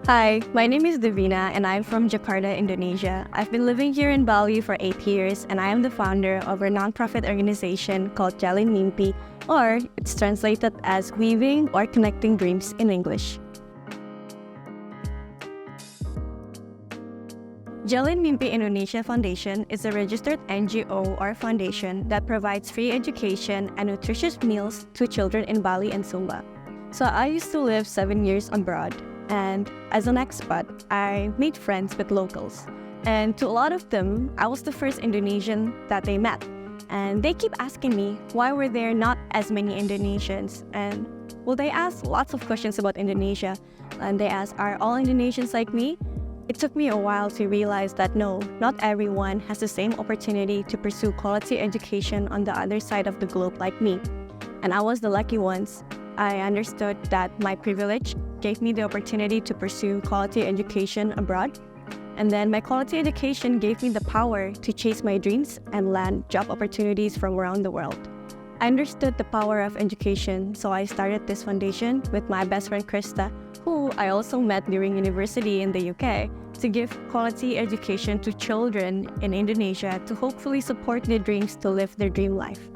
Hi, my name is Devina and I'm from Jakarta, Indonesia. I've been living here in Bali for 8 years and I am the founder of a nonprofit organization called Jalin Mimpi, or it's translated as Weaving or Connecting Dreams in English. Jalin Mimpi Indonesia Foundation is a registered NGO or foundation that provides free education and nutritious meals to children in Bali and Sumba. So I used to live 7 years abroad. And as an expat, I made friends with locals. And to a lot of them, I was the first Indonesian that they met. And they keep asking me, why were there not as many Indonesians? And well, they asked lots of questions about Indonesia. And they asked, are all Indonesians like me? It took me a while to realize that no, not everyone has the same opportunity to pursue quality education on the other side of the globe like me. And I was the lucky ones. I understood that my privilege gave me the opportunity to pursue quality education abroad. And then my quality education gave me the power to chase my dreams and land job opportunities from around the world. I understood the power of education, so I started this foundation with my best friend Krista, who I also met during university in the UK, to give quality education to children in Indonesia to hopefully support their dreams to live their dream life.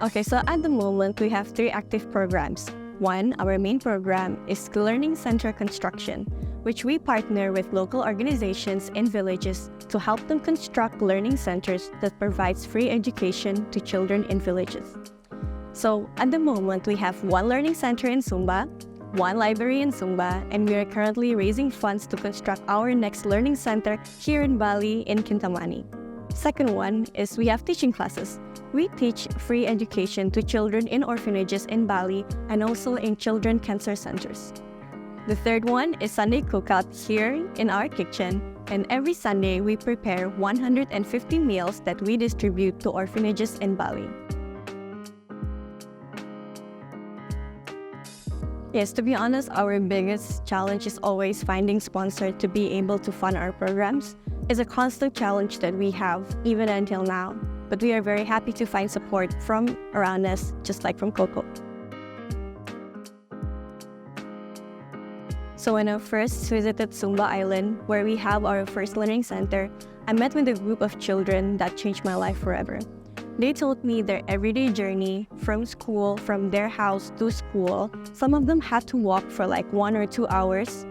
Okay, so at the moment, we have 3 active programs. One, our main program is Learning Center Construction, which we partner with local organizations in villages to help them construct learning centers that provides free education to children in villages. So at the moment, we have 1 learning center in Sumba, 1 library in Sumba, and we are currently raising funds to construct our next learning center here in Bali in Kintamani. Second one is we have teaching classes. We teach free education to children in orphanages in Bali and also in children cancer centers. The third one is Sunday cookout here in our kitchen, and every Sunday we prepare 150 meals that we distribute to orphanages in Bali. Yes, to be honest, our biggest challenge is always finding sponsors to be able to fund our programs. It's a constant challenge that we have even until now. But we are very happy to find support from around us, just like from COCO. So when I first visited Sumba Island, where we have our first learning center, I met with a group of children that changed my life forever. They told me their everyday journey from school, from their house to school. Some of them had to walk for like 1 or 2 hours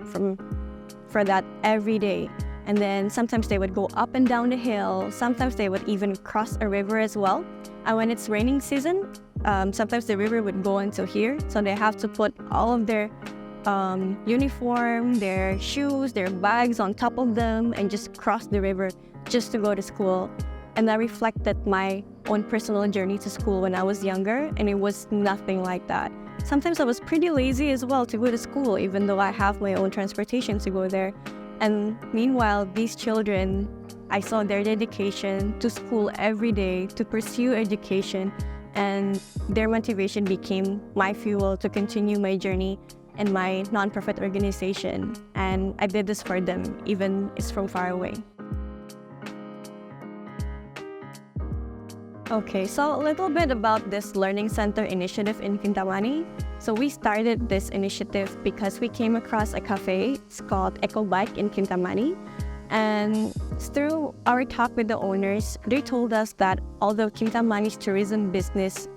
for that every day. And then sometimes they would go up and down the hill. Sometimes they would even cross a river as well. And when it's raining season, sometimes the river would go into here. So they have to put all of their uniform, their shoes, their bags on top of them and just cross the river just to go to school. And that reflected my own personal journey to school when I was younger, and it was nothing like that. Sometimes I was pretty lazy as well to go to school, even though I have my own transportation to go there. And meanwhile, these children, I saw their dedication to school every day to pursue education, and their motivation became my fuel to continue my journey and my nonprofit organization. And I did this for them, even it's from far away. Okay, so a little bit about this Learning Center initiative in Kintamani. So we started this initiative because we came across a cafe. It's called Eco Bike in Kintamani. And through our talk with the owners, they told us that although Kintamani's tourism business,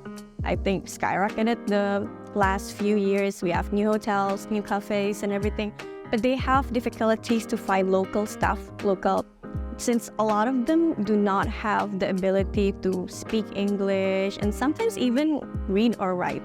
I think, skyrocketed the last few years, we have new hotels, new cafes and everything, but they have difficulties to find local staff, since a lot of them do not have the ability to speak English and sometimes even read or write.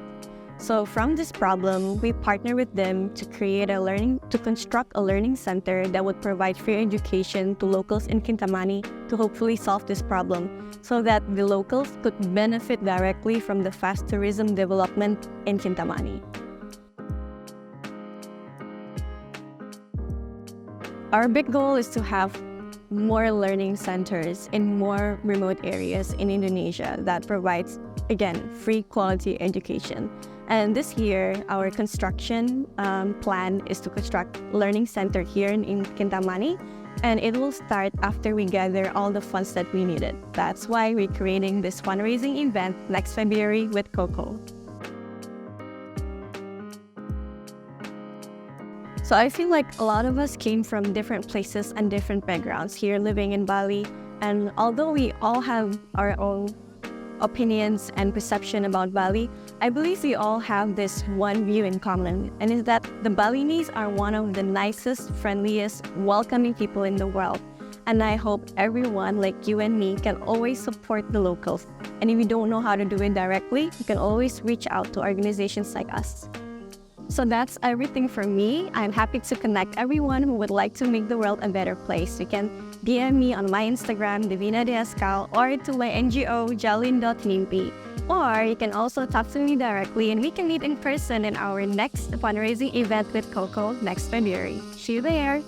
So from this problem, we partner with them to construct a learning center that would provide free education to locals in Kintamani to hopefully solve this problem so that the locals could benefit directly from the fast tourism development in Kintamani. Our big goal is to have more learning centers in more remote areas in Indonesia that provides, again, free quality education. And this year, our construction plan is to construct a learning center here in Kintamani, and it will start after we gather all the funds that we needed. That's why we're creating this fundraising event next February with COCO. So I feel like a lot of us came from different places and different backgrounds here living in Bali. And although we all have our own opinions and perception about Bali, I believe we all have this one view in common, and is that the Balinese are one of the nicest, friendliest, welcoming people in the world. And I hope everyone like you and me can always support the locals. And if you don't know how to do it directly, you can always reach out to organizations like us. So that's everything for me. I'm happy to connect everyone who would like to make the world a better place. You can DM me on my Instagram, Devina, or to my NGO, Jalin.Mimpi. Or you can also talk to me directly and we can meet in person in our next fundraising event with COCO next February. See you there!